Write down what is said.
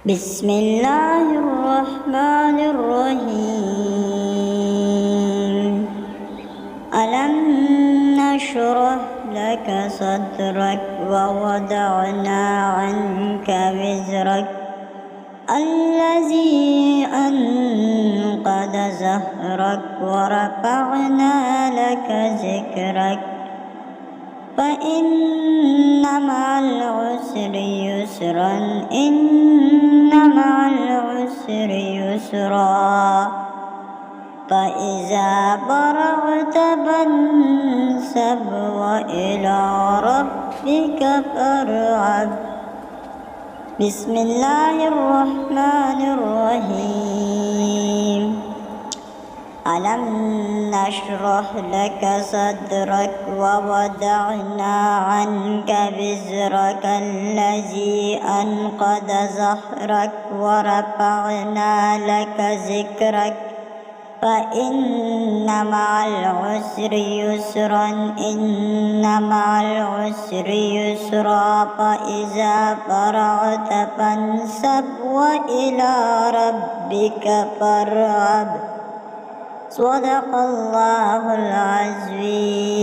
بسم الله الرحمن الرحيم. ألم نشرح لك صدرك ووضعنا عنك وزرك الذي أنقض ظهرك ورفعنا لك ذكرك فإن مع العسر يسرا إن مع العسر يسرا فإذا فرغت فانصب وإلى ربك فارغب. بسم الله الرحمن الرحيم. ألم نشرح لك صدرك ووضعنا عنك وزرك الذي أنقض ظهرك ورفعنا لك ذكرك فإن مع العسر يسرا إن مع العسر يسرا فإذا فرغت فانصب وإلى ربك فارغب. صدق الله العظيم.